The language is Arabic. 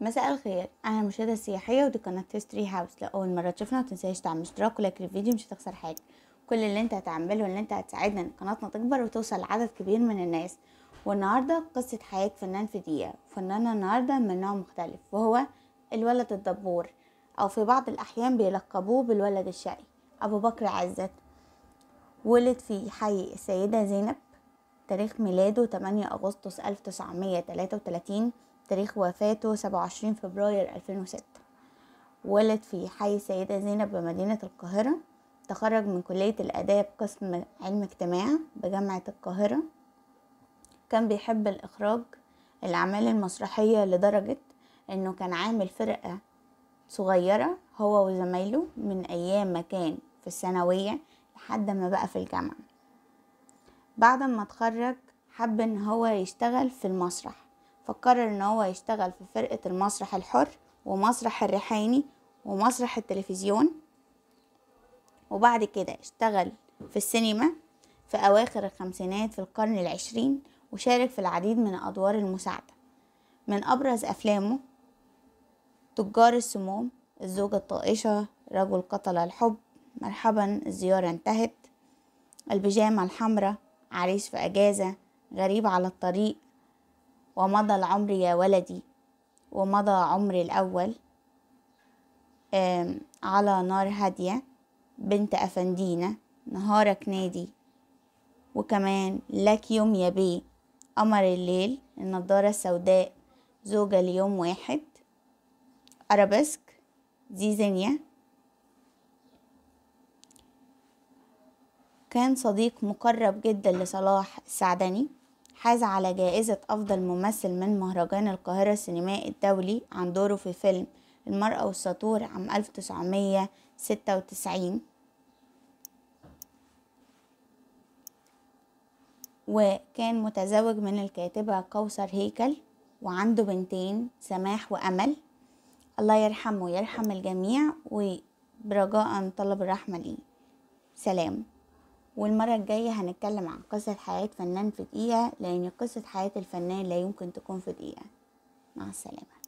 مساء الخير، انا المرشده السياحيه ودي قناه هيستوري هاوس. لو اول مره تشوفنا متنساش تعمل اشتراك ولايك للفيديو، مش هتخسر حاجه. كل اللي انت هتعمله ان انت هتساعدنا ان قناتنا تكبر وتوصل لعدد كبير من الناس. والنهارده قصه حياه فنان في دقيقه. فناننا النهارده من نوع مختلف وهو الولد الدبور، او في بعض الاحيان بيلقبوه بالولد الشقي. ابو بكر عزت ولد في حي السيده زينب، تاريخ ميلاده 8 أغسطس 1933، تاريخ وفاته 27 فبراير 2006. ولد في حي السيدة زينب بمدينة القاهرة. تخرج من كلية الآداب قسم علم اجتماع بجامعة القاهرة. كان بيحب الإخراج، الأعمال المسرحية، لدرجة إنه كان عامل فرقة صغيرة هو وزمايله من أيام ما كان في الثانوية لحد ما بقى في الجامعة. بعد ما اتخرج حب ان هو يشتغل في المسرح، فقرر ان هو يشتغل في فرقة المسرح الحر ومسرح الريحاني ومسرح التلفزيون. وبعد كده اشتغل في السينما في اواخر الخمسينات في القرن العشرين، وشارك في العديد من ادوار المساعدة. من ابرز افلامه تجار السموم، الزوجة الطائشة، رجل قتل الحب، مرحبا الزيارة انتهت، البيجامة الحمراء، عريس في أجازة، غريب على الطريق، ومضى العمر يا ولدي، ومضى عمري الأول، على نار هادية، بنت أفندينا، نهارك نادي، وكمان لك يوم يا بيه، قمر الليل، النضارة السوداء، زوجة ليوم واحد، أرابيسك، زيزينيا. كان صديق مقرب جدا لصلاح السعدني. حاز على جائزة أفضل ممثل من مهرجان القاهرة السينمائي الدولي عن دوره في فيلم المرأة والسطور عام 1996. وكان متزوج من الكاتبة كوثر هيكل، وعنده بنتين سماح وأمل. الله يرحمه ويرحم الجميع، وبرجاء طلب الرحمة ليه. سلام. والمرة الجاية هنتكلم عن قصة حياة فنان في دقيقة، لأن قصة حياة الفنان لا يمكن تكون في دقيقة. مع السلامة.